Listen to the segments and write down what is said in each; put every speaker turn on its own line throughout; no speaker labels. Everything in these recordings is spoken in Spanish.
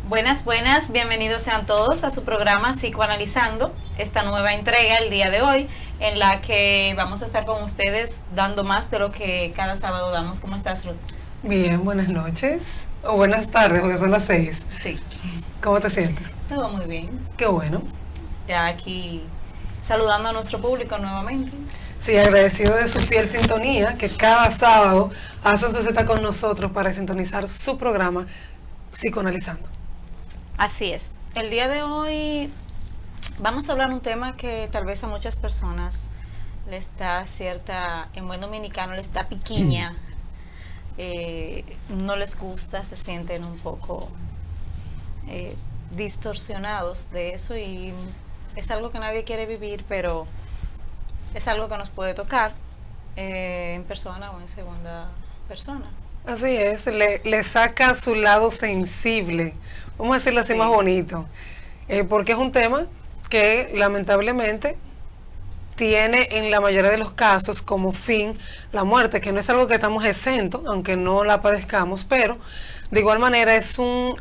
Buenas, buenas, bienvenidos sean todos a su programa Psicoanalizando, esta nueva entrega el día de hoy, en la que vamos a estar con ustedes dando más de lo que cada sábado damos. ¿Cómo estás, Ruth?
Bien, buenas noches, o buenas tardes, porque son las 6.
Sí.
¿Cómo te sientes?
Todo muy bien.
Qué bueno.
Ya aquí saludando a nuestro público nuevamente.
Sí, agradecido de su fiel sintonía, que cada sábado hacen su cita con nosotros para sintonizar su programa Psicoanalizando.
Así es. El día de hoy vamos a hablar un tema que tal vez a muchas personas les da cierta, en buen dominicano les da piquiña, no les gusta, se sienten un poco distorsionados de eso y es algo que nadie quiere vivir, pero es algo que nos puede tocar en persona o en segunda persona.
Así es, le saca su lado sensible, vamos a decirlo así más bonito, porque es un tema que lamentablemente tiene en la mayoría de los casos como fin la muerte, que no es algo que estamos exentos, aunque no la padezcamos, pero de igual manera son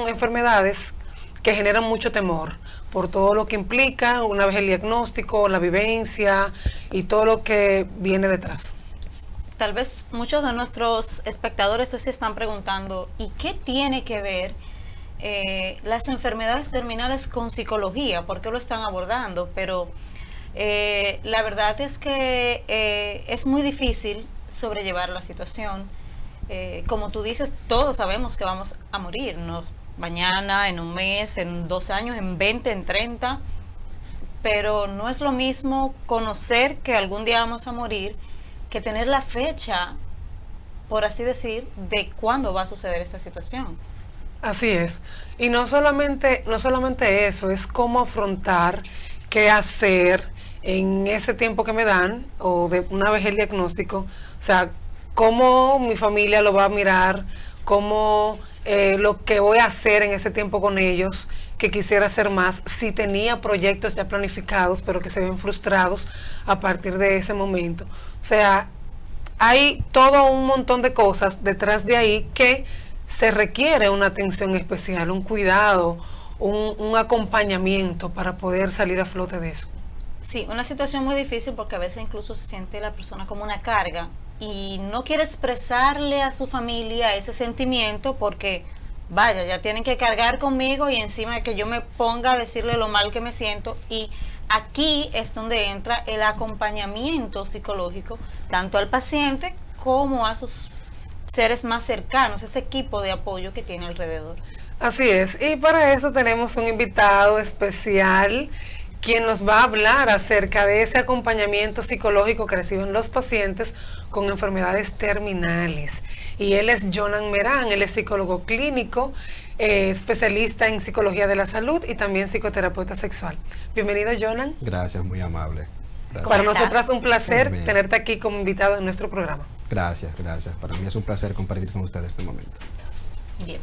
enfermedades que generan mucho temor por todo lo que implica una vez el diagnóstico, la vivencia y todo lo que viene detrás.
Tal vez muchos de nuestros espectadores hoy se están preguntando, ¿y qué tiene que ver las enfermedades terminales con psicología? ¿Por qué lo están abordando? Pero la verdad es que es muy difícil sobrellevar la situación. Como tú dices, todos sabemos que vamos a morir, ¿no? Mañana, en un mes, en 2 años, en 20, en 30, pero no es lo mismo conocer que algún día vamos a morir que tener la fecha, por así decir, de cuándo va a suceder esta situación.
Así es. Y no solamente eso, es cómo afrontar, qué hacer en ese tiempo que me dan, o de una vez el diagnóstico, o sea, cómo mi familia lo va a mirar, cómo lo que voy a hacer en ese tiempo con ellos, que quisiera hacer más, si tenía proyectos ya planificados, pero que se ven frustrados a partir de ese momento. O sea, hay todo un montón de cosas detrás de ahí que se requiere una atención especial, un cuidado, un acompañamiento para poder salir a flote de eso.
Sí, una situación muy difícil porque a veces incluso se siente la persona como una carga y no quiere expresarle a su familia ese sentimiento porque, vaya, ya tienen que cargar conmigo y encima de que yo me ponga a decirle lo mal que me siento. Y aquí es donde entra el acompañamiento psicológico, tanto al paciente como a sus seres más cercanos, ese equipo de apoyo que tiene alrededor.
Así es, y para eso tenemos un invitado especial quien nos va a hablar acerca de ese acompañamiento psicológico que reciben los pacientes con enfermedades terminales. Y él es Jonan Merán, él es psicólogo clínico, especialista en psicología de la salud y también psicoterapeuta sexual. Bienvenido, Jonan.
Gracias, muy amable. Gracias.
Para nosotras un placer tenerte aquí como invitado en nuestro programa.
Gracias, gracias. Para mí es un placer compartir con ustedes este momento.
Bien.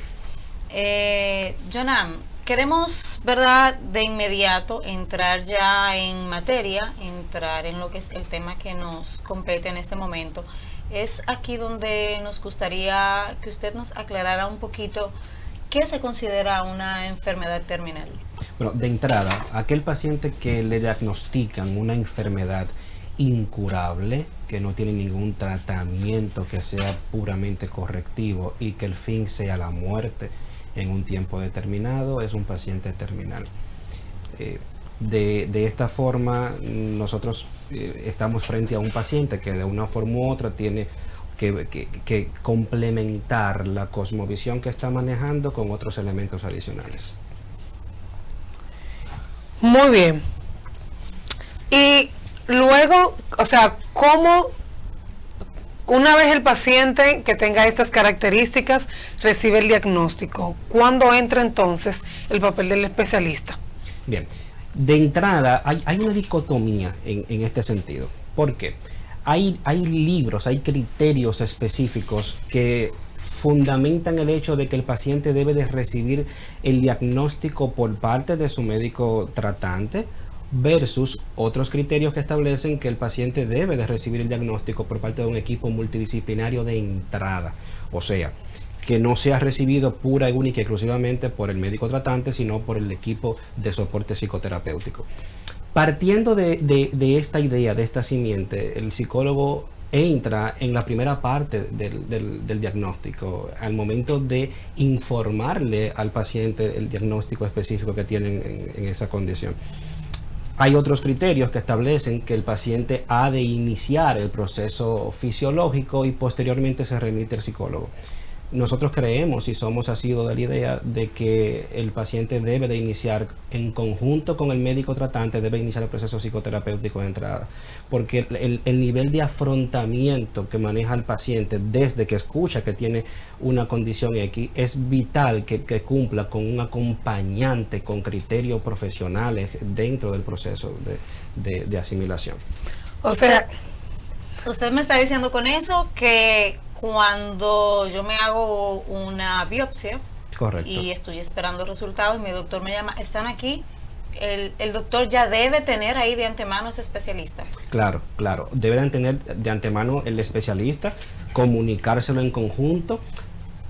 Jonan, queremos, ¿verdad?, de inmediato entrar ya en materia, entrar en lo que es el tema que nos compete en este momento. Es aquí donde nos gustaría que usted nos aclarara un poquito qué se considera una enfermedad terminal.
Bueno, de entrada, aquel paciente que le diagnostican una enfermedad incurable, que no tiene ningún tratamiento que sea puramente correctivo y que el fin sea la muerte en un tiempo determinado, es un paciente terminal. De esta forma, nosotros estamos frente a un paciente que de una forma u otra tiene que complementar la cosmovisión que está manejando con otros elementos adicionales.
Muy bien. Y luego, o sea, ¿cómo una vez el paciente que tenga estas características recibe el diagnóstico? ¿Cuándo entra entonces el papel del especialista?
Bien, de entrada hay una dicotomía en este sentido. ¿Por qué? Hay libros, hay criterios específicos que fundamentan el hecho de que el paciente debe de recibir el diagnóstico por parte de su médico tratante, versus otros criterios que establecen que el paciente debe de recibir el diagnóstico por parte de un equipo multidisciplinario de entrada. O sea, que no sea recibido pura y única y exclusivamente por el médico tratante, sino por el equipo de soporte psicoterapéutico. Partiendo de esta idea, de esta simiente, el psicólogo entra en la primera parte del diagnóstico, al momento de informarle al paciente el diagnóstico específico que tienen en esa condición. Hay otros criterios que establecen que el paciente ha de iniciar el proceso fisiológico y posteriormente se remite al psicólogo. Nosotros creemos y somos asiduos de la idea de que el paciente debe de iniciar en conjunto con el médico tratante, debe iniciar el proceso psicoterapéutico de entrada, porque el nivel de afrontamiento que maneja el paciente desde que escucha que tiene una condición X es vital que cumpla con un acompañante con criterios profesionales dentro del proceso de asimilación.
O sea,
usted me está diciendo con eso que cuando yo me hago una biopsia,
correcto,
y estoy esperando resultados y mi doctor me llama, están aquí, el doctor ya debe tener ahí de antemano ese especialista.
Claro, debe de tener de antemano el especialista, comunicárselo en conjunto,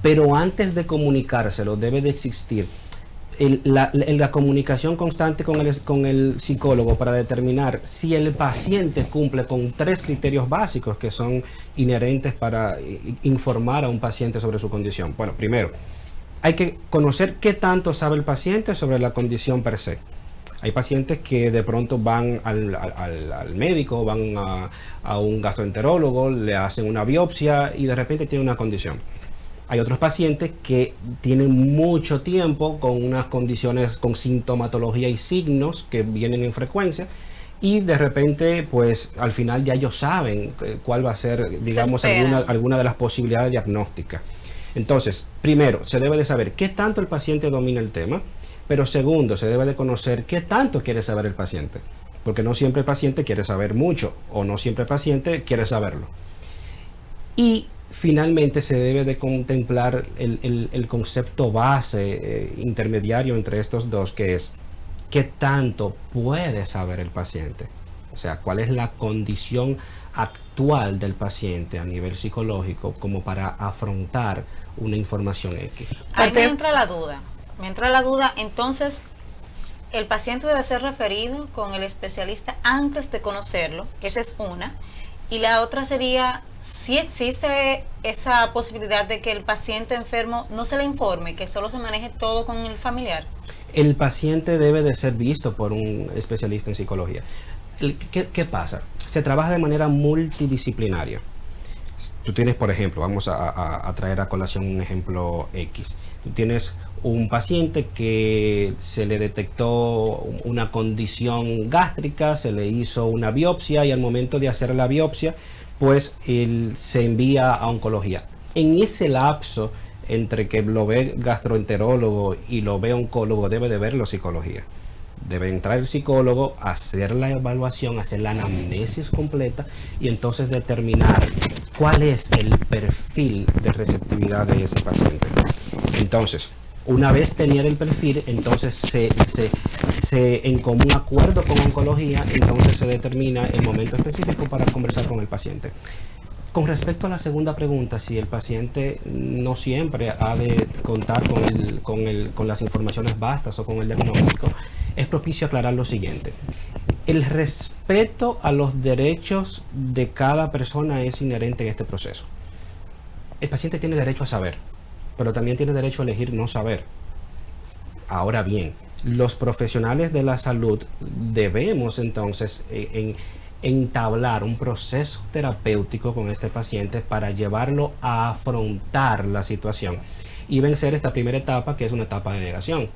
pero antes de comunicárselo debe de existir la comunicación constante con el psicólogo para determinar si el paciente cumple con 3 criterios básicos que son inherentes para informar a un paciente sobre su condición. Bueno, primero, hay que conocer qué tanto sabe el paciente sobre la condición per se. Hay pacientes que de pronto van al médico, van a un gastroenterólogo, le hacen una biopsia y de repente tiene una condición. Hay otros pacientes que tienen mucho tiempo con unas condiciones con sintomatología y signos que vienen en frecuencia y de repente pues al final ya ellos saben cuál va a ser, digamos, alguna de las posibilidades diagnósticas. Entonces, primero, se debe de saber qué tanto el paciente domina el tema, pero segundo, se debe de conocer qué tanto quiere saber el paciente, porque no siempre el paciente quiere saber mucho o no siempre el paciente quiere saberlo. Y finalmente se debe de contemplar el concepto base intermediario entre estos dos, que es qué tanto puede saber el paciente. O sea, cuál es la condición actual del paciente a nivel psicológico como para afrontar una información X.
Ahí me entra la duda. Entonces, el paciente debe ser referido con el especialista antes de conocerlo. Esa es una. Y la otra sería, si existe esa posibilidad de que el paciente enfermo no se le informe, que solo se maneje todo con el familiar.
El paciente debe de ser visto por un especialista en psicología. ¿Qué pasa? Se trabaja de manera multidisciplinaria. Tú tienes, por ejemplo, vamos a traer a colación un ejemplo X. Tú tienes un paciente que se le detectó una condición gástrica, se le hizo una biopsia y al momento de hacer la biopsia, pues él se envía a oncología. En ese lapso entre que lo ve gastroenterólogo y lo ve oncólogo, debe de verlo psicología. Debe entrar el psicólogo, hacer la evaluación, hacer la anamnesis completa y entonces determinar cuál es el perfil de receptividad de ese paciente. Entonces, una vez tener el perfil, entonces en común acuerdo con oncología, entonces se determina el momento específico para conversar con el paciente. Con respecto a la segunda pregunta, si el paciente no siempre ha de contar con las informaciones bastas o con el diagnóstico, es propicio aclarar lo siguiente. El respeto a los derechos de cada persona es inherente en este proceso. El paciente tiene derecho a saber, pero también tiene derecho a elegir no saber. Ahora bien, los profesionales de la salud debemos entonces entablar un proceso terapéutico con este paciente para llevarlo a afrontar la situación y vencer esta primera etapa, que es una etapa de negación.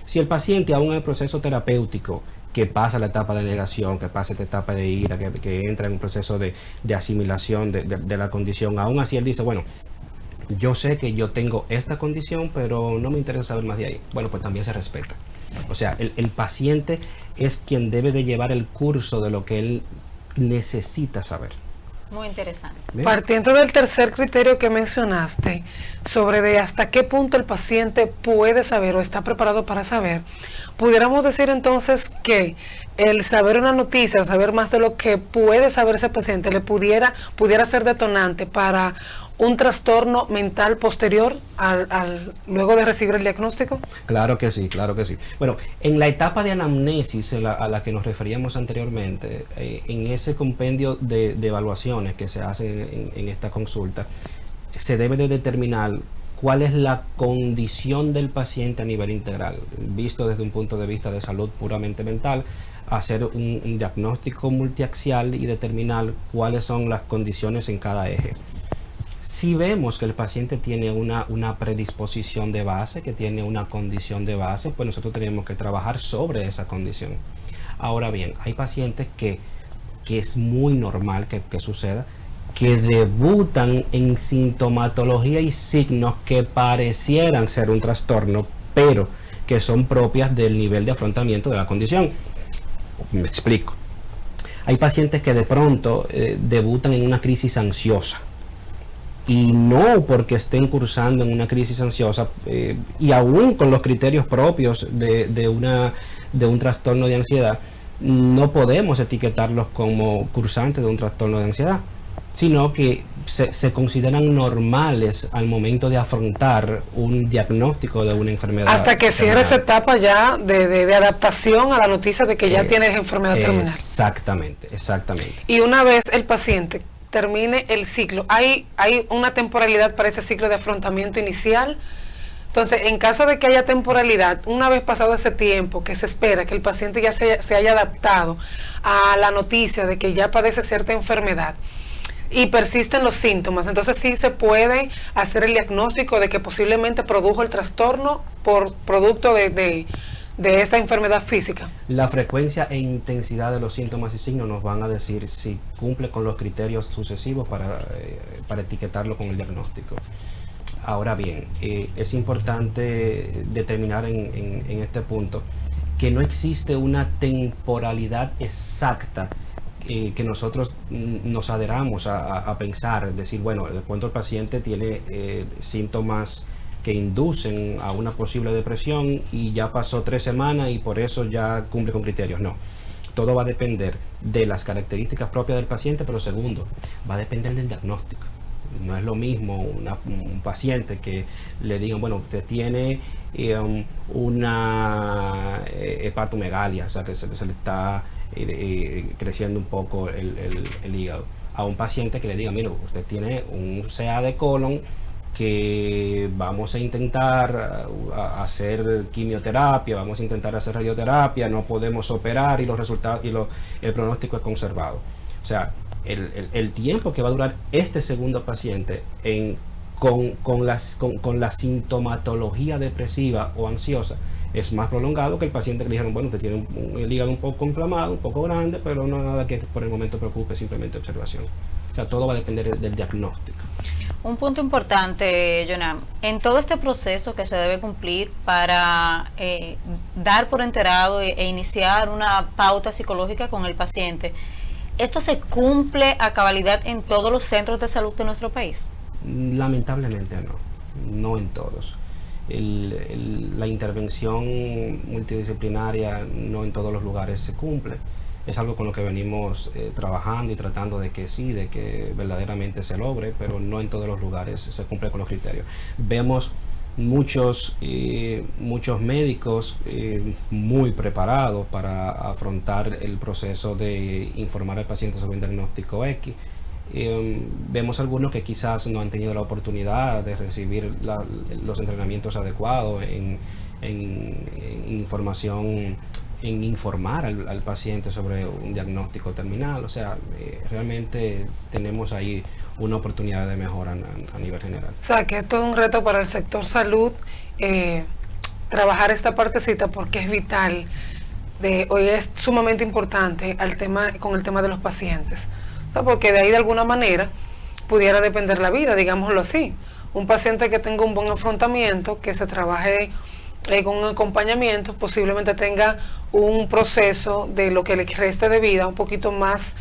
Si el paciente aún en el proceso terapéutico, que pasa la etapa de negación, que pasa esta etapa de ira, que entra en un proceso de asimilación de la condición, aún así él dice, bueno, yo sé que yo tengo esta condición, pero no me interesa saber más de ahí. Bueno, pues también se respeta. O sea, el paciente es quien debe de llevar el curso de lo que él necesita saber.
Muy interesante.
¿Bien? Partiendo del tercer criterio que mencionaste, sobre de hasta qué punto el paciente puede saber o está preparado para saber, pudiéramos decir entonces que el saber una noticia o saber más de lo que puede saber ese paciente le pudiera ser detonante para un trastorno mental posterior luego de recibir el diagnóstico?
Claro que sí, claro que sí. Bueno, en la etapa de anamnesis a la que nos referíamos anteriormente, en ese compendio de evaluaciones que se hacen en esta consulta, se debe de determinar cuál es la condición del paciente a nivel integral, visto desde un punto de vista de salud puramente mental, hacer un diagnóstico multiaxial y determinar cuáles son las condiciones en cada eje. Si vemos que el paciente tiene una predisposición de base, que tiene una condición de base, pues nosotros tenemos que trabajar sobre esa condición. Ahora bien, hay pacientes que es muy normal que suceda, que debutan en sintomatología y signos que parecieran ser un trastorno, pero que son propias del nivel de afrontamiento de la condición. Me explico. Hay pacientes que de pronto debutan en una crisis ansiosa, y no porque estén cursando en una crisis ansiosa, y aún con los criterios propios de un trastorno de ansiedad, no podemos etiquetarlos como cursantes de un trastorno de ansiedad, sino que se consideran normales al momento de afrontar un diagnóstico de una enfermedad.
Hasta que cierre esa etapa ya de adaptación a la noticia de que ya tienes enfermedad terminal.
Exactamente.
Y una vez el paciente termine el ciclo, ¿hay una temporalidad para ese ciclo de afrontamiento inicial? Entonces, en caso de que haya temporalidad, una vez pasado ese tiempo que se espera que el paciente ya se haya adaptado a la noticia de que ya padece cierta enfermedad y persisten los síntomas, entonces sí se puede hacer el diagnóstico de que posiblemente produjo el trastorno por producto de esta enfermedad física.
La frecuencia e intensidad de los síntomas y signos nos van a decir si cumple con los criterios sucesivos para etiquetarlo con el diagnóstico. Ahora bien, es importante determinar en este punto que no existe una temporalidad exacta que nosotros nos adheramos a pensar, decir, bueno, de cuánto el paciente tiene síntomas que inducen a una posible depresión y ya pasó 3 semanas y por eso ya cumple con criterios. No, todo va a depender de las características propias del paciente, pero segundo, va a depender del diagnóstico. No es lo mismo un paciente que le digan, bueno, usted tiene una hepatomegalia, o sea que se le está creciendo un poco el hígado, a un paciente que le diga, mira, usted tiene un CA de colon que vamos a intentar hacer quimioterapia, vamos a intentar hacer radioterapia, no podemos operar y los resultados el pronóstico es conservado. O sea, el tiempo que va a durar este segundo paciente con la sintomatología depresiva o ansiosa es más prolongado que el paciente que le dijeron, bueno, usted tiene el hígado un poco inflamado, un poco grande, pero no nada que por el momento preocupe, simplemente observación. O sea, todo va a depender del diagnóstico.
Un punto importante, Jonam, en todo este proceso que se debe cumplir para dar por enterado e iniciar una pauta psicológica con el paciente, ¿esto se cumple a cabalidad en todos los centros de salud de nuestro país?
Lamentablemente no en todos. La intervención multidisciplinaria no en todos los lugares se cumple. Es algo con lo que venimos trabajando y tratando de que verdaderamente se logre, pero no en todos los lugares se cumple con los criterios. Vemos muchos médicos muy preparados para afrontar el proceso de informar al paciente sobre un diagnóstico X. Vemos algunos que quizás no han tenido la oportunidad de recibir los entrenamientos adecuados en información, en informar al paciente sobre un diagnóstico terminal. O sea, realmente tenemos ahí una oportunidad de mejora a nivel general.
O sea, que es todo un reto para el sector salud trabajar esta partecita, porque es vital, hoy es sumamente importante con el tema de los pacientes. O sea, porque de ahí de alguna manera pudiera depender la vida, digámoslo así. Un paciente que tenga un buen afrontamiento, que se trabaje con un acompañamiento, posiblemente tenga un proceso de lo que le reste de vida un poquito más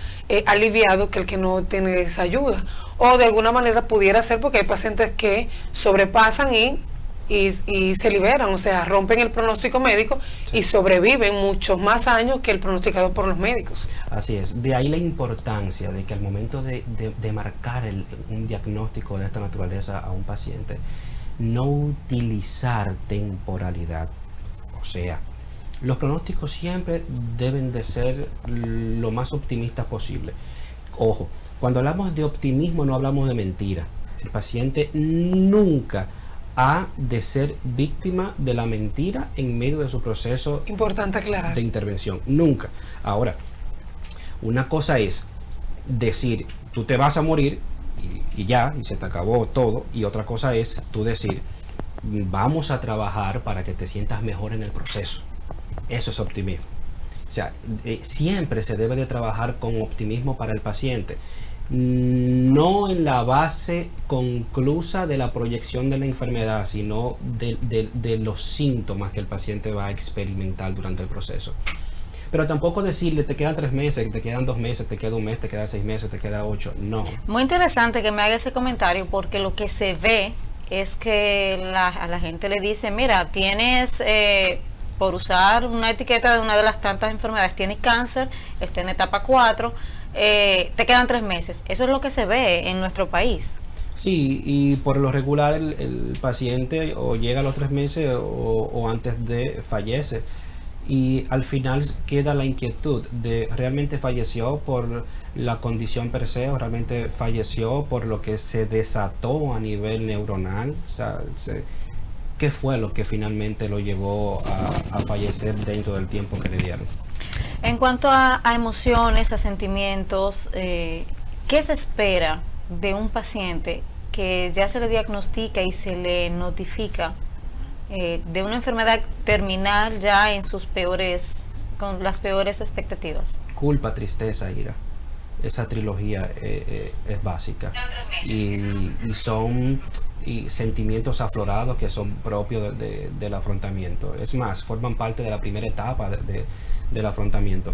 aliviado que el que no tiene esa ayuda. O de alguna manera pudiera ser, porque hay pacientes que sobrepasan y y se liberan, o sea, rompen el pronóstico médico y sobreviven muchos más años que el pronosticado por los médicos.
Así es, de ahí la importancia de que al momento de marcar un diagnóstico de esta naturaleza a un paciente, no utilizar temporalidad. O sea, los pronósticos siempre deben de ser lo más optimistas posible. Ojo, cuando hablamos de optimismo no hablamos de mentira. El paciente nunca ha de ser víctima de la mentira en medio de su proceso
Importante aclarar.
de intervención. Nunca. Ahora, una cosa es decir, tú te vas a morir y ya, y se te acabó todo. Y otra cosa es tú decir, vamos a trabajar para que te sientas mejor en el proceso. Eso es optimismo. O sea, siempre se debe de trabajar con optimismo para el paciente. No en la base conclusa de la proyección de la enfermedad, sino de los síntomas que el paciente va a experimentar durante el proceso. Pero tampoco decirle, te quedan 3 meses, te quedan 2 meses, te queda 1 mes, te queda 6 meses, te queda 8. No.
Muy interesante que me haga ese comentario, porque lo que se ve es que a la gente le dice, mira, tienes, por usar una etiqueta de una de las tantas enfermedades, tienes cáncer, está en etapa 4, te quedan 3 meses. Eso es lo que se ve en nuestro país.
Sí, y por lo regular el paciente o llega a los 3 meses o antes de fallece. Y al final queda la inquietud de realmente falleció por la condición per se o realmente falleció por lo que se desató a nivel neuronal. O sea, ¿qué fue lo que finalmente lo llevó a fallecer dentro del tiempo que le dieron?
En cuanto a emociones, a sentimientos, ¿qué se espera de un paciente que ya se le diagnostica y se le notifica de una enfermedad terminal ya en sus con las peores expectativas?
Culpa, tristeza, ira. Esa trilogía es básica. Y son sentimientos aflorados que son propios del afrontamiento. Es más, forman parte de la primera etapa del afrontamiento.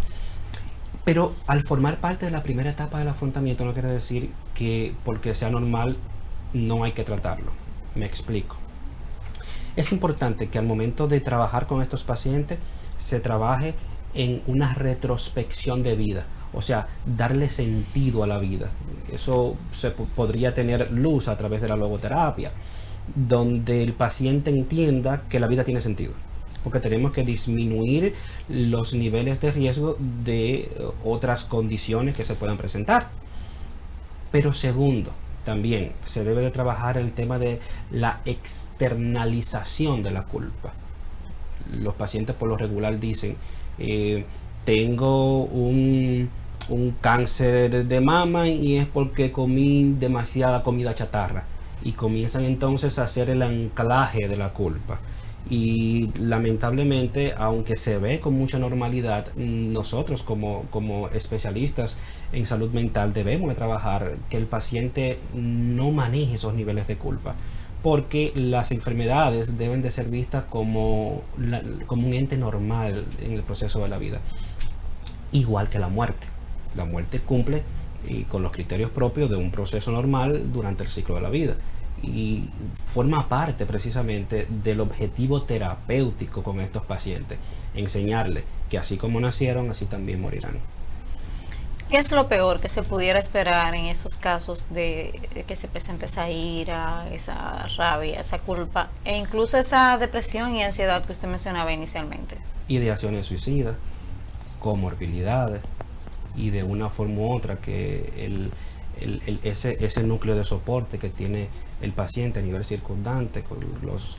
Pero al formar parte de la primera etapa del afrontamiento no quiere decir que porque sea normal no hay que tratarlo. Me explico. Es importante que al momento de trabajar con estos pacientes se trabaje en una retrospección de vida, o sea, darle sentido a la vida. Eso se podría tener luz a través de la logoterapia, donde el paciente entienda que la vida tiene sentido, porque tenemos que disminuir los niveles de riesgo de otras condiciones que se puedan presentar. Pero segundo, también se debe de trabajar el tema de la externalización de la culpa. Los pacientes por lo regular dicen, tengo un cáncer de mama y es porque comí demasiada comida chatarra. Y comienzan entonces a hacer el anclaje de la culpa. Y lamentablemente, aunque se ve con mucha normalidad, nosotros como especialistas en salud mental debemos de trabajar que el paciente no maneje esos niveles de culpa, porque las enfermedades deben de ser vistas como un ente normal en el proceso de la vida, igual que la muerte. La muerte cumple con los criterios propios de un proceso normal durante el ciclo de la vida. Y forma parte precisamente del objetivo terapéutico con estos pacientes, enseñarles que así como nacieron, así también morirán.
¿Qué es lo peor que se pudiera esperar en esos casos de que se presente esa ira, esa rabia, esa culpa e incluso esa depresión y ansiedad que usted mencionaba inicialmente?
Ideaciones suicidas, comorbilidades y de una forma u otra que ese núcleo de soporte que tiene el paciente a nivel circundante, con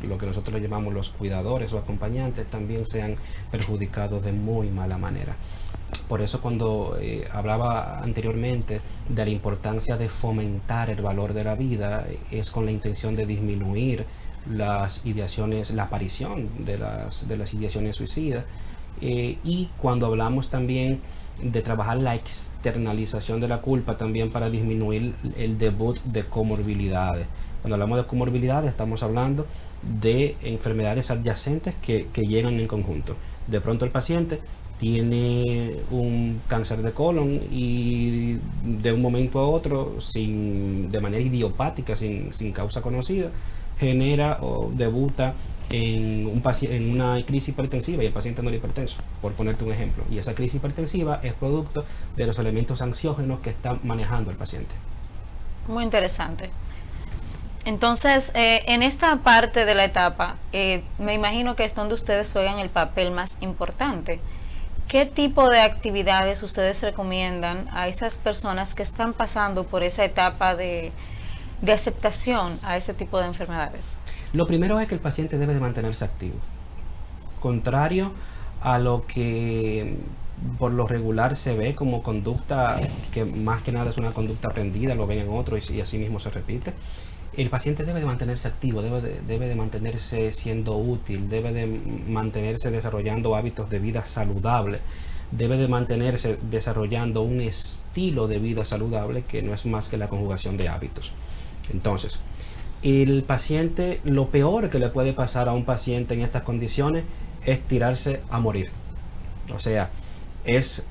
lo que nosotros le llamamos los cuidadores o acompañantes, también sean perjudicados de muy mala manera. Por eso cuando hablaba anteriormente de la importancia de fomentar el valor de la vida, es con la intención de disminuir las ideaciones, la aparición de las ideaciones suicidas. Y cuando hablamos también de trabajar la externalización de la culpa, también para disminuir el debut de comorbilidades. Cuando hablamos de comorbilidades estamos hablando de enfermedades adyacentes que llegan en conjunto. De pronto el paciente tiene un cáncer de colon y de un momento a otro, de manera idiopática, sin causa conocida, genera o debuta en en una crisis hipertensiva y el paciente no era hipertenso, por ponerte un ejemplo. Y esa crisis hipertensiva es producto de los elementos ansiógenos que está manejando el paciente.
Muy interesante. Entonces, en esta parte de la etapa, me imagino que es donde ustedes juegan el papel más importante. ¿Qué tipo de actividades ustedes recomiendan a esas personas que están pasando por esa etapa de aceptación a ese tipo de enfermedades?
Lo primero es que el paciente debe de mantenerse activo. Contrario a lo que por lo regular se ve como conducta, que más que nada es una conducta aprendida, lo ven en otros y así mismo se repite. El paciente debe de mantenerse activo, debe de mantenerse siendo útil, debe de mantenerse desarrollando hábitos de vida saludable, debe de mantenerse desarrollando un estilo de vida saludable que no es más que la conjugación de hábitos. Entonces, el paciente, lo peor que le puede pasar a un paciente en estas condiciones es tirarse a morir. O sea, es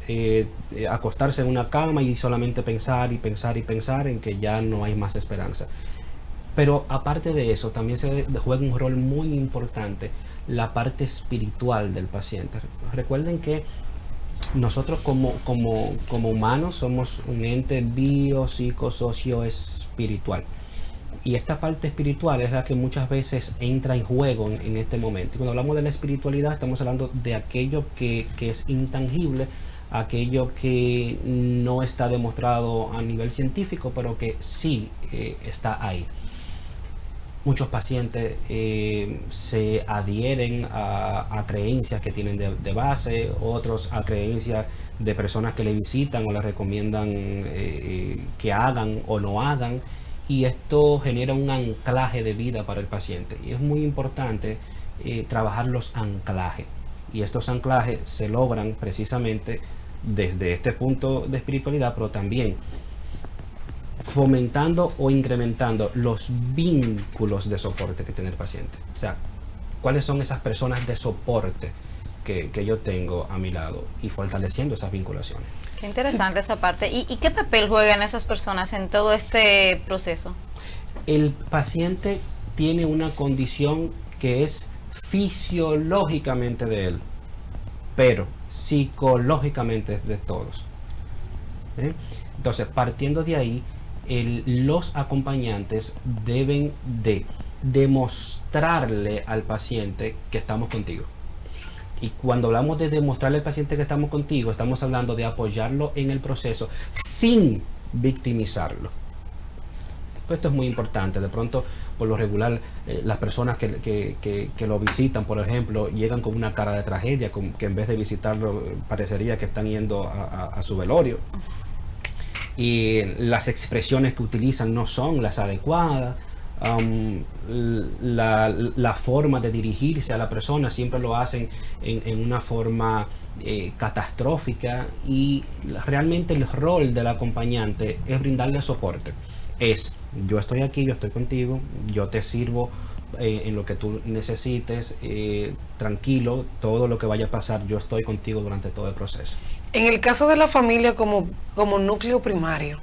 acostarse en una cama y solamente pensar y pensar y pensar en que ya no hay más esperanza. Pero aparte de eso, también se juega un rol muy importante la parte espiritual del paciente. Recuerden que nosotros como humanos somos un ente bio, psico, socio, espiritual. Y esta parte espiritual es la que muchas veces entra en juego en este momento. Y cuando hablamos de la espiritualidad, estamos hablando de aquello que es intangible, aquello que no está demostrado a nivel científico, pero que sí está ahí. Muchos pacientes se adhieren a creencias que tienen de base, otros a creencias de personas que le visitan o le recomiendan que hagan o no hagan, y esto genera un anclaje de vida para el paciente. Y es muy importante trabajar los anclajes, y estos anclajes se logran precisamente desde este punto de espiritualidad, pero también fomentando o incrementando los vínculos de soporte que tiene el paciente. O sea, cuáles son esas personas de soporte que yo tengo a mi lado, y fortaleciendo esas vinculaciones.
Qué interesante esa parte. ¿Y qué papel juegan esas personas en todo este proceso?
El paciente tiene una condición que es fisiológicamente de él, pero psicológicamente es de todos. Entonces, partiendo de ahí, los acompañantes deben de demostrarle al paciente que estamos contigo. Y cuando hablamos de demostrarle al paciente que estamos contigo, estamos hablando de apoyarlo en el proceso sin victimizarlo. Esto es muy importante. De pronto, por lo regular, las personas que lo visitan, por ejemplo, llegan con una cara de tragedia, que en vez de visitarlo parecería que están yendo a su velorio. Y las expresiones que utilizan no son las adecuadas. La forma de dirigirse a la persona siempre lo hacen en una forma catastrófica, y realmente el rol del acompañante es brindarle soporte. Yo estoy aquí, yo estoy contigo, yo te sirvo en lo que tú necesites, tranquilo, todo lo que vaya a pasar, yo estoy contigo durante todo el proceso.
En el caso de la familia como núcleo primario,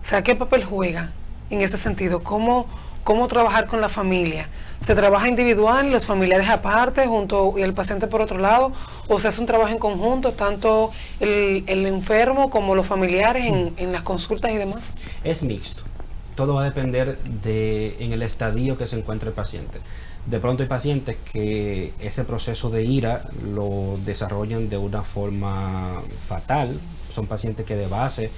o sea, ¿qué papel juega en ese sentido? ¿Cómo trabajar con la familia? ¿Se trabaja individual, los familiares aparte, junto y el paciente por otro lado? ¿O se hace un trabajo en conjunto, tanto el enfermo como los familiares en las consultas y demás?
Es mixto. Todo va a depender en el estadio que se encuentre el paciente. De pronto hay pacientes que ese proceso de ira lo desarrollan de una forma fatal. Son pacientes que de base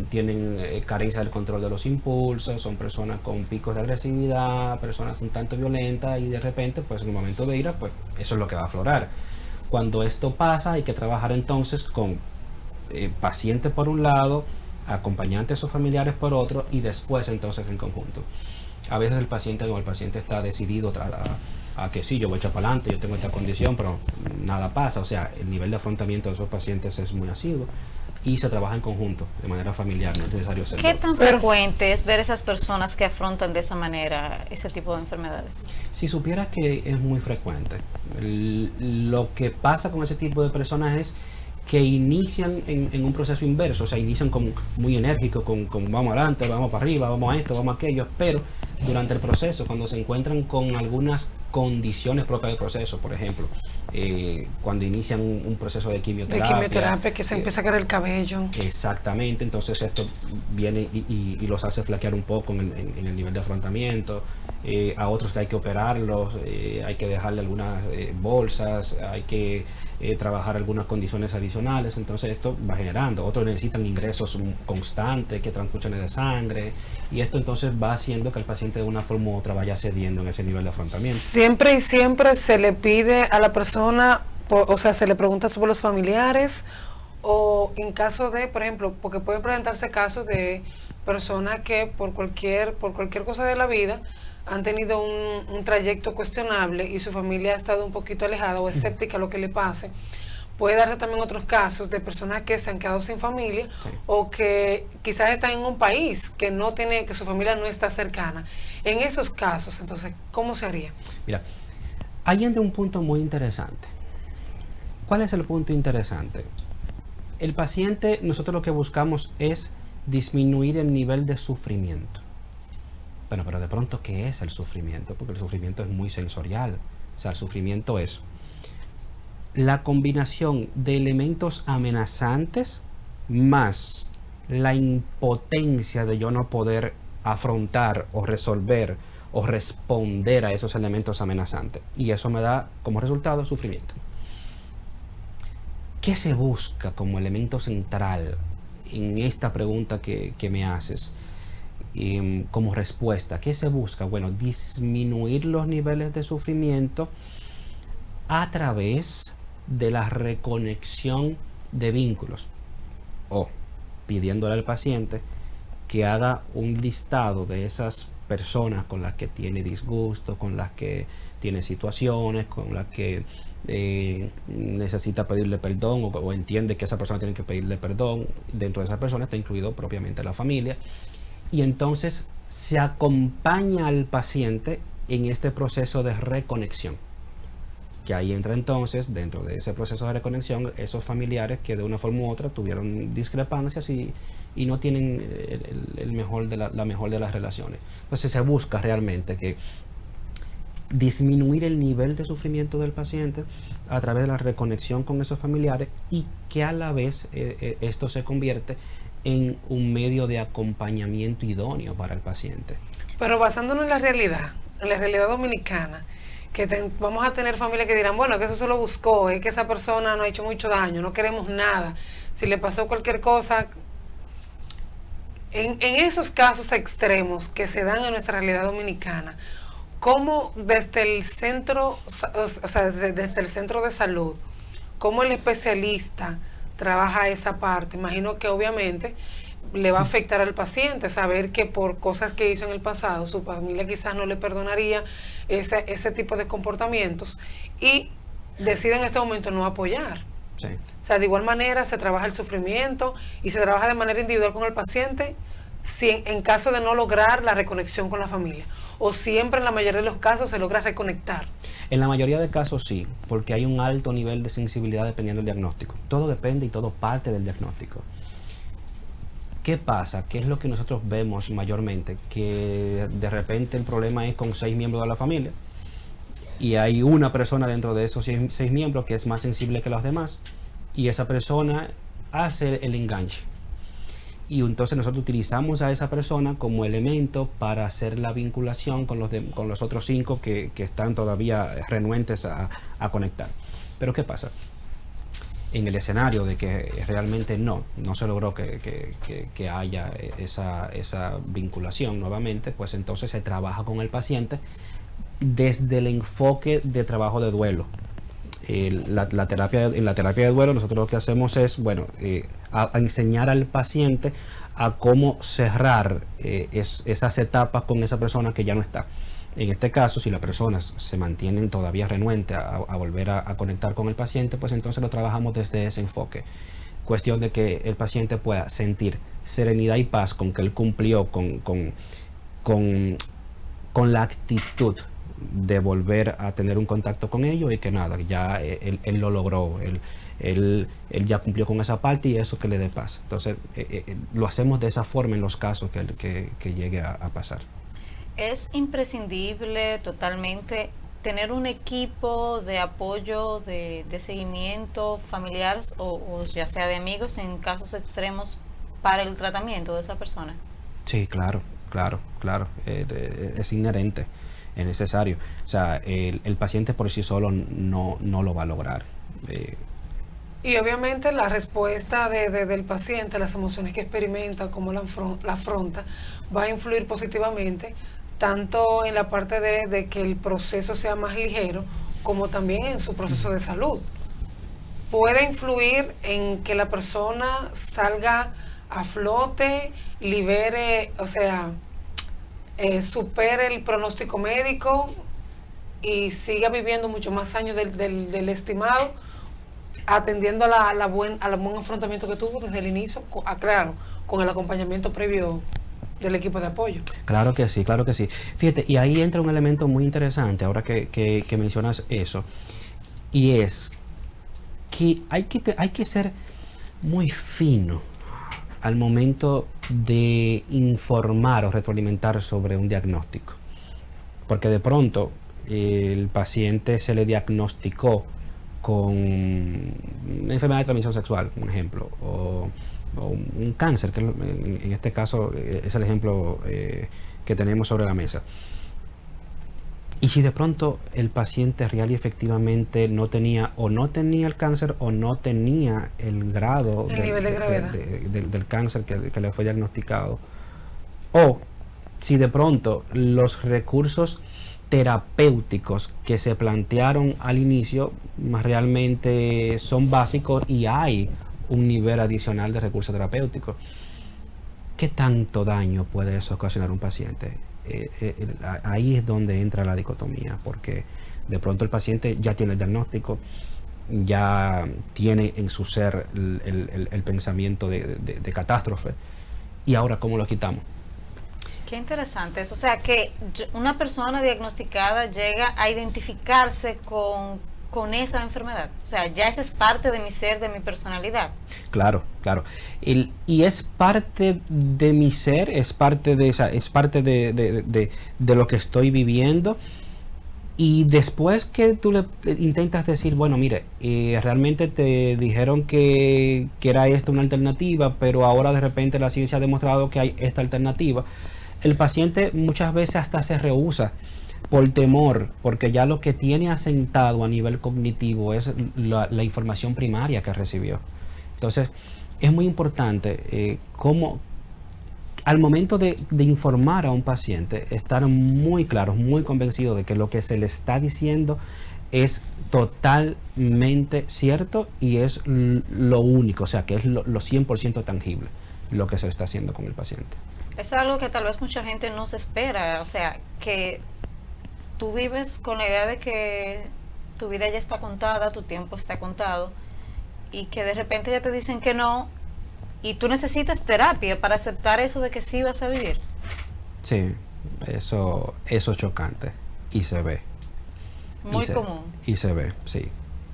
tienen carencia del control de los impulsos, son personas con picos de agresividad, personas un tanto violentas, y de repente, pues en un momento de ira, pues eso es lo que va a aflorar. Cuando esto pasa, hay que trabajar entonces con pacientes por un lado, acompañantes o familiares por otro, y después entonces en conjunto. A veces el paciente está decidido a que sí, yo voy a echar para adelante, yo tengo esta condición, pero nada pasa. O sea, el nivel de afrontamiento de esos pacientes es muy asiduo, y se trabaja en conjunto, de manera familiar, no es necesario hacerlo.
¿Qué tan frecuente es ver esas personas que afrontan de esa manera ese tipo de enfermedades?
Si supieras que es muy frecuente. Lo que pasa con ese tipo de personas es que inician en un proceso inverso, o sea, inician muy enérgicos, con vamos adelante, vamos para arriba, vamos a esto, vamos a aquello, pero durante el proceso, cuando se encuentran con algunas condiciones propias del proceso, por ejemplo, cuando inician un proceso de quimioterapia.
Que se empieza a caer el cabello.
Exactamente, entonces esto viene y los hace flaquear un poco en el nivel de afrontamiento. A otros que hay que operarlos, hay que dejarle algunas bolsas, hay que trabajar algunas condiciones adicionales, entonces esto va generando. Otros necesitan ingresos constantes, que transfusiones de sangre, y esto entonces va haciendo que el paciente de una forma u otra vaya cediendo en ese nivel de afrontamiento.
Siempre y siempre se le pide a la persona, o sea, se le pregunta sobre los familiares, o en caso de, por ejemplo, porque pueden presentarse casos de personas que por cualquier cosa de la vida han tenido un trayecto cuestionable y su familia ha estado un poquito alejada o escéptica a lo que le pase. Puede darse también otros casos de personas que se han quedado sin familia, sí, o que quizás están en un país que no tiene, que su familia no está cercana. En esos casos, entonces, ¿cómo se haría?
Mira, ahí entra un punto muy interesante. ¿Cuál es el punto interesante? El paciente, nosotros lo que buscamos es disminuir el nivel de sufrimiento. Bueno, pero de pronto, ¿qué es el sufrimiento? Porque el sufrimiento es muy sensorial. O sea, el sufrimiento es la combinación de elementos amenazantes más la impotencia de yo no poder afrontar o resolver o responder a esos elementos amenazantes. Y eso me da como resultado sufrimiento. ¿Qué se busca como elemento central en esta pregunta que me haces? Como respuesta, ¿qué se busca? Bueno, disminuir los niveles de sufrimiento a través de la reconexión de vínculos, o pidiéndole al paciente que haga un listado de esas personas con las que tiene disgusto, con las que tiene situaciones, con las que necesita pedirle perdón, o entiende que esa persona tiene que pedirle perdón. Dentro de esa persona está incluido propiamente la familia. Y entonces se acompaña al paciente en este proceso de reconexión. Que ahí entra entonces, dentro de ese proceso de reconexión, esos familiares que de una forma u otra tuvieron discrepancias y no tienen la mejor de las relaciones. Entonces se busca realmente que disminuir el nivel de sufrimiento del paciente a través de la reconexión con esos familiares, y que a la vez esto se convierte en un medio de acompañamiento idóneo para el paciente.
Pero basándonos en la realidad dominicana, que vamos a tener familias que dirán, bueno, que eso se lo buscó, es que esa persona no ha hecho mucho daño, no queremos nada, si le pasó cualquier cosa. En esos casos extremos que se dan en nuestra realidad dominicana, ¿cómo desde el centro, desde el centro de salud, cómo el especialista trabaja esa parte? Imagino que obviamente le va a afectar al paciente saber que por cosas que hizo en el pasado su familia quizás no le perdonaría ese tipo de comportamientos, y decide en este momento no apoyar.
Sí.
O sea, de igual manera se trabaja el sufrimiento y se trabaja de manera individual con el paciente, si en caso de no lograr la reconexión con la familia, o siempre en la mayoría de los casos se logra reconectar.
En la mayoría de casos sí, porque hay un alto nivel de sensibilidad dependiendo del diagnóstico. Todo depende y todo parte del diagnóstico. ¿Qué pasa? ¿Qué es lo que nosotros vemos mayormente? Que de repente el problema es con 6 miembros de la familia, y hay una persona dentro de esos 6 miembros que es más sensible que los demás, y esa persona hace el enganche. Y entonces nosotros utilizamos a esa persona como elemento para hacer la vinculación con los otros 5 que están todavía renuentes a conectar. Pero ¿qué pasa? En el escenario de que realmente no se logró que haya esa vinculación nuevamente, pues entonces se trabaja con el paciente desde el enfoque de trabajo de duelo. En la terapia de duelo nosotros lo que hacemos es, a enseñar al paciente a cómo cerrar esas etapas con esa persona que ya no está. En este caso, si las personas se mantienen todavía renuentes a volver a conectar con el paciente, pues entonces lo trabajamos desde ese enfoque. Cuestión de que el paciente pueda sentir serenidad y paz con que él cumplió con la actitud de volver a tener un contacto con ellos, y que nada, ya él lo logró, él ya cumplió con esa parte, y eso que le dé paz. Entonces lo hacemos de esa forma en los casos que llegue a pasar.
Es imprescindible totalmente tener un equipo de apoyo, de seguimiento familiar o ya sea de amigos en casos extremos para el tratamiento de esa persona.
Sí, claro, claro, claro. Es inherente, es necesario. O sea, el paciente por sí solo no lo va a lograr. Eh,
Y obviamente la respuesta del paciente, las emociones que experimenta, cómo la afronta, va a influir positivamente tanto en la parte de que el proceso sea más ligero, como también en su proceso de salud. Puede influir en que la persona salga a flote, libere, o sea, supere el pronóstico médico y siga viviendo mucho más años del estimado, atendiendo a buen afrontamiento que tuvo desde el inicio, claro, con el acompañamiento previo del equipo de apoyo.
Claro que sí, claro que sí. Fíjate, y ahí entra un elemento muy interesante ahora que mencionas eso, y es que hay que ser muy fino al momento de informar o retroalimentar sobre un diagnóstico. Porque de pronto el paciente se le diagnosticó con una enfermedad de transmisión sexual, un ejemplo, o un cáncer, que en este caso es el ejemplo que tenemos sobre la mesa. Y si de pronto el paciente real y efectivamente no tenía el cáncer o no tenía el grado
nivel de gravedad
del cáncer que le fue diagnosticado, o si de pronto los recursos terapéuticos que se plantearon al inicio realmente son básicos y hay un nivel adicional de recursos terapéuticos, ¿qué tanto daño puede eso ocasionar a un paciente? Ahí es donde entra la dicotomía, porque de pronto el paciente ya tiene el diagnóstico, ya tiene en su ser el pensamiento de catástrofe, y ahora ¿cómo lo quitamos?
Qué interesante eso. O sea, que una persona diagnosticada llega a identificarse con esa enfermedad. O sea, ya esa es parte de mi ser, de mi personalidad.
Claro, claro. Y es parte de mi ser, es parte de lo que estoy viviendo. Y después que tú le intentas decir, bueno, mire, realmente te dijeron que era esta una alternativa, pero ahora de repente la ciencia ha demostrado que hay esta alternativa. El paciente muchas veces hasta se rehúsa por temor, porque ya lo que tiene asentado a nivel cognitivo es la información primaria que recibió. Entonces, es muy importante cómo al momento de informar a un paciente, estar muy claros, muy convencidos de que lo que se le está diciendo es totalmente cierto y es lo único, o sea, que es lo 100% tangible lo que se está haciendo con el paciente.
Eso es algo que tal vez mucha gente no se espera, o sea, que tú vives con la idea de que tu vida ya está contada, tu tiempo está contado, y que de repente ya te dicen que no, y tú necesitas terapia para aceptar eso de que sí vas a vivir.
Sí, eso es chocante, y se ve.
Muy común.
Y se ve, sí,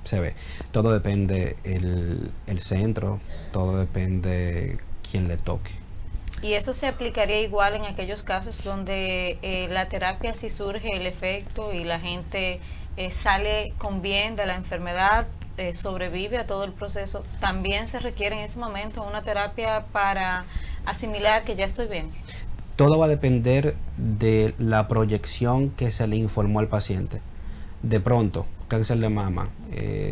se ve. Todo depende el centro, todo depende quién le toque.
Y eso se aplicaría igual en aquellos casos donde la terapia sí surge el efecto y la gente sale con bien de la enfermedad, sobrevive a todo el proceso. También se requiere en ese momento una terapia para asimilar que ya estoy bien.
Todo va a depender de la proyección que se le informó al paciente. De pronto, cáncer de mama,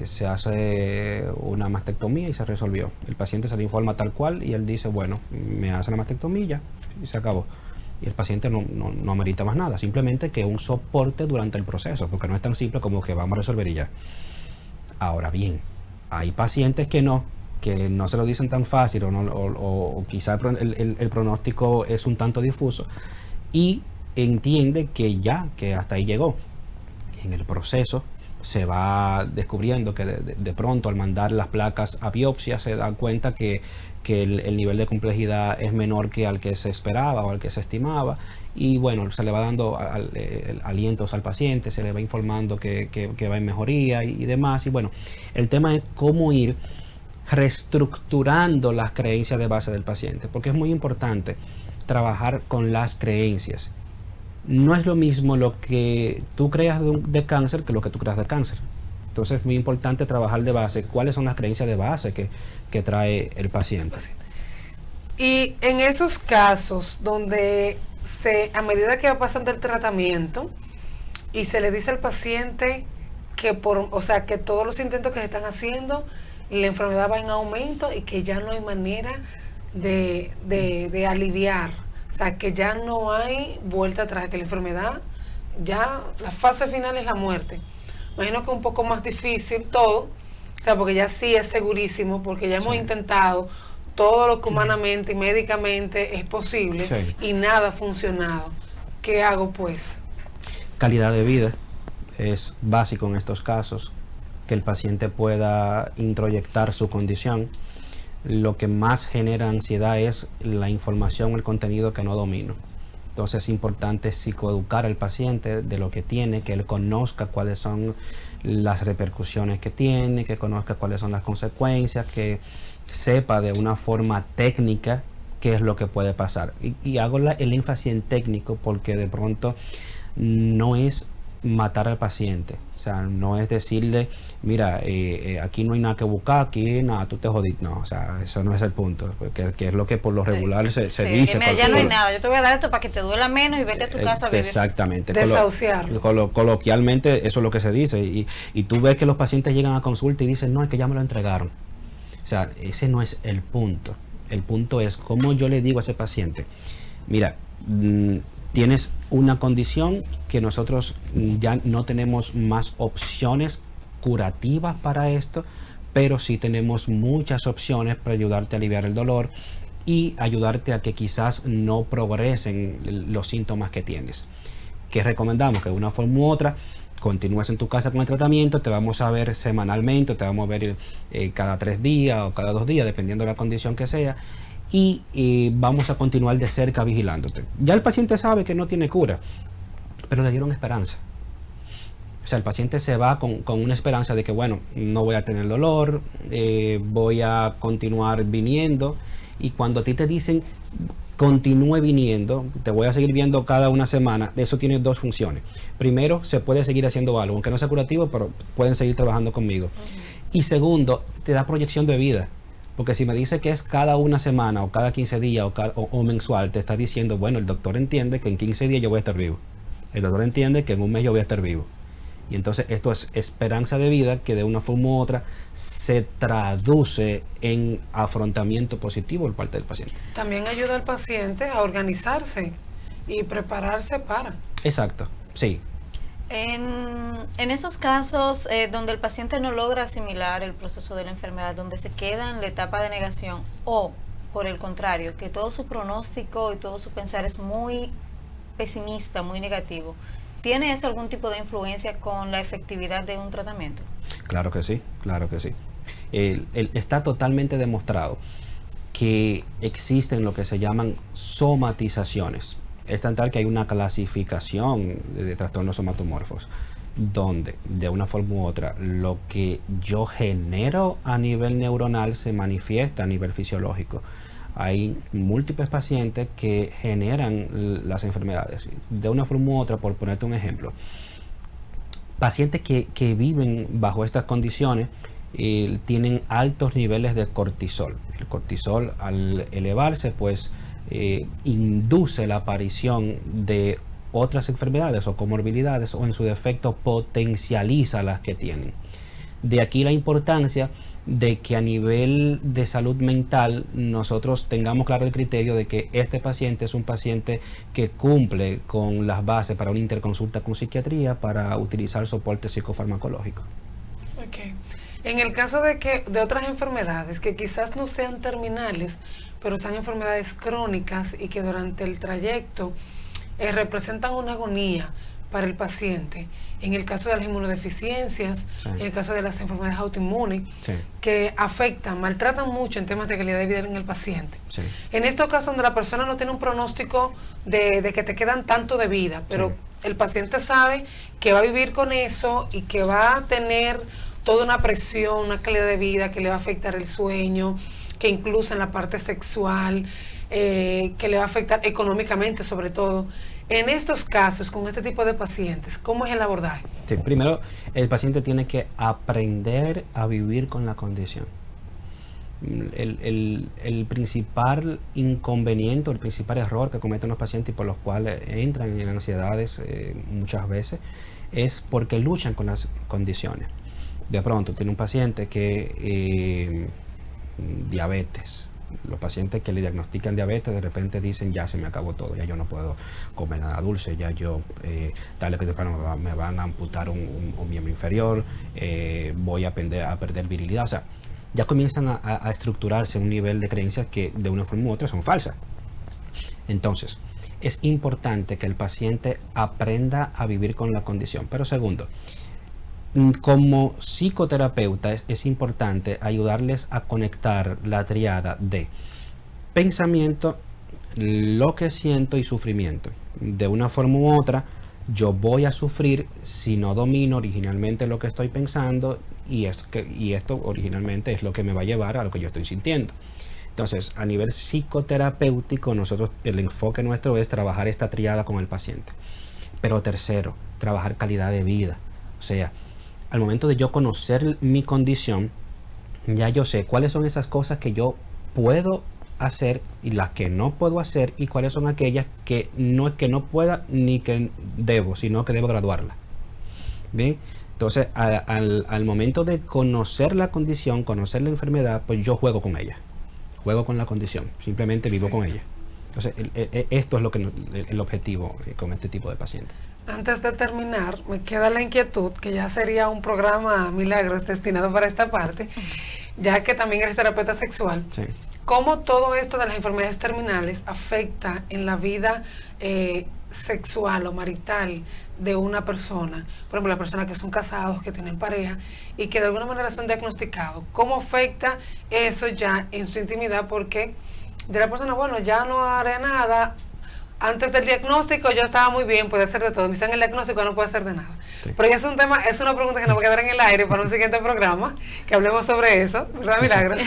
se hace una mastectomía y se resolvió. El paciente se le informa tal cual y él dice, bueno, me hace la mastectomía y se acabó. Y el paciente no amerita más nada, simplemente que un soporte durante el proceso, porque no es tan simple como que vamos a resolver y ya. Ahora bien, hay pacientes que no se lo dicen tan fácil o quizá el pronóstico es un tanto difuso y entiende que hasta ahí llegó. En el proceso se va descubriendo que de pronto al mandar las placas a biopsia se da cuenta que el nivel de complejidad es menor que al que se esperaba o al que se estimaba, y bueno, se le va dando alientos al paciente, se le va informando que va en mejoría y demás, y bueno, el tema es cómo ir reestructurando las creencias de base del paciente, porque es muy importante trabajar con las creencias no es lo mismo lo que tú creas de cáncer que lo que tú creas de cáncer. Entonces es muy importante trabajar de base cuáles son las creencias de base que trae el paciente.
Y en esos casos donde a medida que va pasando el tratamiento y se le dice al paciente que que todos los intentos que se están haciendo, la enfermedad va en aumento y que ya no hay manera de aliviar, o sea, que ya no hay vuelta atrás, que la enfermedad, ya la fase final es la muerte. Imagino que es un poco más difícil todo, o sea, porque ya sí es segurísimo, porque ya hemos intentado todo lo que humanamente y médicamente es posible y nada ha funcionado. ¿Qué hago pues?
Calidad de vida es básico en estos casos, que el paciente pueda introyectar su condición. Lo que más genera ansiedad es la información, el contenido que no domino. Entonces es importante psicoeducar al paciente de lo que tiene, que él conozca cuáles son las repercusiones que tiene, que conozca cuáles son las consecuencias, que sepa de una forma técnica qué es lo que puede pasar. Y hago el énfasis en técnico porque de pronto no es matar al paciente, o sea, no es decirle, mira, aquí no hay nada que buscar, aquí nada, tú te jodiste, no, o sea, eso no es el punto, que es lo que por lo regular se dice.
Mira, ya no hay nada, yo te voy a dar esto para que te duela menos y vete a tu casa a vivir.
Exactamente.
Desahuciarlo.
Coloquialmente eso es lo que se dice, y tú ves que los pacientes llegan a consulta y dicen, no, es que ya me lo entregaron. O sea, ese no es el punto. El punto es cómo yo le digo a ese paciente, mira, tienes una condición que nosotros ya no tenemos más opciones curativas para esto, pero sí tenemos muchas opciones para ayudarte a aliviar el dolor y ayudarte a que quizás no progresen los síntomas que tienes. ¿Qué recomendamos? Que de una forma u otra continúes en tu casa con el tratamiento, te vamos a ver semanalmente, te vamos a ver cada 3 días o cada 2 días, dependiendo de la condición que sea, y vamos a continuar de cerca vigilándote. Ya el paciente sabe que no tiene cura, pero le dieron esperanza. O sea, el paciente se va con una esperanza de que, bueno, no voy a tener dolor, voy a continuar viniendo, y cuando a ti te dicen continúe viniendo, te voy a seguir viendo cada una semana, eso tiene 2 funciones. Primero, se puede seguir haciendo algo, aunque no sea curativo, pero pueden seguir trabajando conmigo. Y segundo, te da proyección de vida. Porque si me dice que es cada una semana o cada 15 días o mensual, te está diciendo, bueno, el doctor entiende que en 15 días yo voy a estar vivo. El doctor entiende que en un mes yo voy a estar vivo. Y entonces esto es esperanza de vida que de una forma u otra se traduce en afrontamiento positivo por parte del paciente.
También ayuda al paciente a organizarse y prepararse para.
Exacto, sí.
En esos casos donde el paciente no logra asimilar el proceso de la enfermedad, donde se queda en la etapa de negación, o por el contrario, que todo su pronóstico y todo su pensar es muy pesimista, muy negativo, ¿tiene eso algún tipo de influencia con la efectividad de un tratamiento?
Claro que sí, claro que sí. Está totalmente demostrado que existen lo que se llaman somatizaciones. Es tan tal que hay una clasificación de trastornos somatomorfos donde de una forma u otra lo que yo genero a nivel neuronal se manifiesta a nivel fisiológico. Hay múltiples pacientes que generan las enfermedades de una forma u otra. Por ponerte un ejemplo, pacientes que viven bajo estas condiciones tienen altos niveles de cortisol. El cortisol, al elevarse, pues induce la aparición de otras enfermedades o comorbilidades, o en su defecto potencializa las que tienen. De aquí la importancia de que a nivel de salud mental nosotros tengamos claro el criterio de que este paciente es un paciente que cumple con las bases para una interconsulta con psiquiatría para utilizar soporte psicofarmacológico.
Okay. En el caso de otras enfermedades que quizás no sean terminales, pero sean enfermedades crónicas y que durante el trayecto representan una agonía para el paciente, en el caso de las inmunodeficiencias, en el caso de las enfermedades autoinmunes, que afectan, maltratan mucho en temas de calidad de vida en el paciente. En estos casos donde la persona no tiene un pronóstico de que te quedan tanto de vida, pero el paciente sabe que va a vivir con eso y que va a tener toda una presión, una calidad de vida que le va a afectar el sueño, que incluso en la parte sexual, que le va a afectar económicamente sobre todo. En estos casos, con este tipo de pacientes, ¿cómo es el abordaje?
Sí, primero, el paciente tiene que aprender a vivir con la condición. El principal inconveniente, el principal error que cometen los pacientes y por los cuales entran en ansiedades muchas veces es porque luchan con las condiciones. De pronto tiene un paciente que diabetes. Los pacientes que le diagnostican diabetes de repente dicen ya se me acabó todo, ya yo no puedo comer nada dulce, ya yo tarde o temprano me van a amputar un miembro inferior, voy a perder virilidad. O sea, ya comienzan a estructurarse un nivel de creencias que de una forma u otra son falsas. Entonces, es importante que el paciente aprenda a vivir con la condición. Pero segundo, como psicoterapeuta es importante ayudarles a conectar la triada de pensamiento, lo que siento y sufrimiento. De una forma u otra, yo voy a sufrir si no domino originalmente lo que estoy pensando y esto originalmente es lo que me va a llevar a lo que yo estoy sintiendo. Entonces, a nivel psicoterapéutico, nosotros el enfoque nuestro es trabajar esta triada con el paciente. Pero tercero, trabajar calidad de vida. O sea, al momento de yo conocer mi condición, ya yo sé cuáles son esas cosas que yo puedo hacer y las que no puedo hacer y cuáles son aquellas que no pueda ni que debo, sino que debo graduarla. ¿Bien? Entonces, al momento de conocer la condición, conocer la enfermedad, pues yo juego con ella. Juego con la condición, simplemente vivo con ella. Entonces, esto es lo que el objetivo con este tipo de pacientes.
Antes de terminar, me queda la inquietud, que ya sería un programa Milagros destinado para esta parte, ya que también eres terapeuta sexual.
Sí.
¿Cómo todo esto de las enfermedades terminales afecta en la vida sexual o marital de una persona? Por ejemplo, las personas que son casados, que tienen pareja y que de alguna manera son diagnosticados. ¿Cómo afecta eso ya en su intimidad? Porque de la persona, bueno, ya no haré nada. Antes del diagnóstico yo estaba muy bien, puede ser de todo. Me dicen el diagnóstico no puede ser de nada. Sí. Pero ya es un tema, es una pregunta que nos va a quedar en el aire para un siguiente programa, que hablemos sobre eso, ¿verdad, Milagros?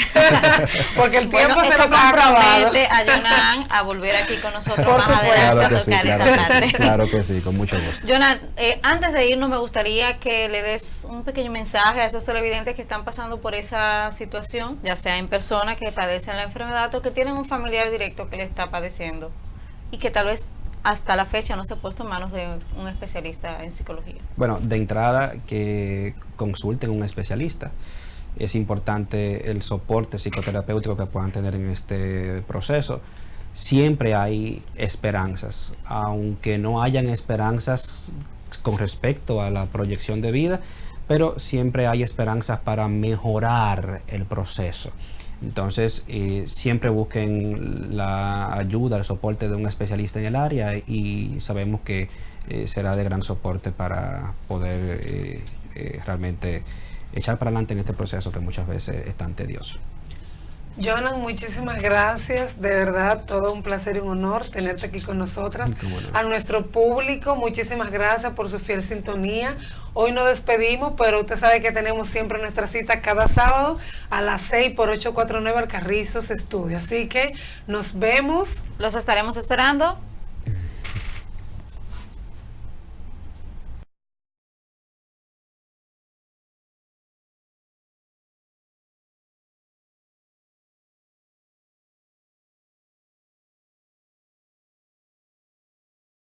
Porque el tiempo se nos ha acabado.
A Jonan a volver aquí con nosotros por más adelante a tocar esa parte.
Claro que sí, con mucho gusto.
Jonan, antes de irnos me gustaría que le des un pequeño mensaje a esos televidentes que están pasando por esa situación, ya sea en persona que padecen la enfermedad o que tienen un familiar directo que le está padeciendo y que tal vez hasta la fecha no se ha puesto en manos de un especialista en psicología.
Bueno, de entrada que consulten a un especialista. Es importante el soporte psicoterapéutico que puedan tener en este proceso. Siempre hay esperanzas, aunque no hayan esperanzas con respecto a la proyección de vida, pero siempre hay esperanzas para mejorar el proceso. Entonces, siempre busquen la ayuda, el soporte de un especialista en el área y sabemos que será de gran soporte para poder realmente echar para adelante en este proceso que muchas veces es tan tedioso.
Jonan, muchísimas gracias, de verdad, todo un placer y un honor tenerte aquí con nosotras. A nuestro público, muchísimas gracias por su fiel sintonía. Hoy nos despedimos, pero usted sabe que tenemos siempre nuestra cita cada sábado a las 6 por 849 Alcarrizos Estudio. Así que nos vemos.
Los estaremos esperando